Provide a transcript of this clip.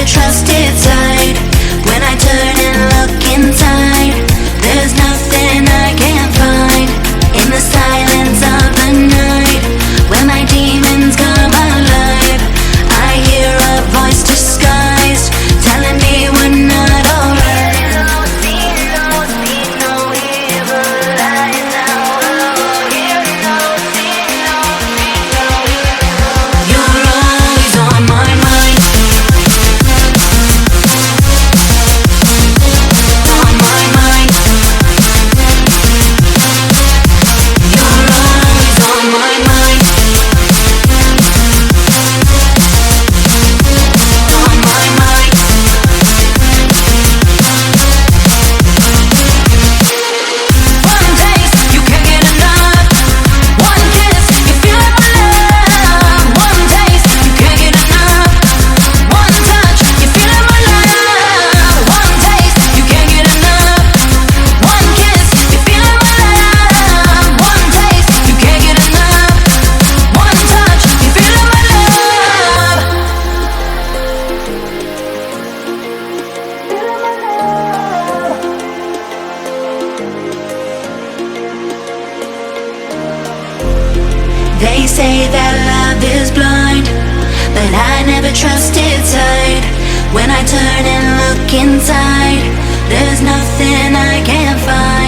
trusted side. When I turn and look inside, there's nothing I can't find. In the silence of the night, when my demons come alive, I hear a voice disguised, telling me we're not alright. You're always on my mind. On my mind. You're always on my mind. On my mind. One taste, you can't get enough. One kiss, you feel it my love. One taste, you can't get enough. One touch, you feel it my love. One taste, you can't get enough. One kiss, you feel it my love. One taste, you can't get enough. One touch, you feel it my love. They say that love is blind, but I never trusted sight. When I turn and look inside, there's nothing I can't find.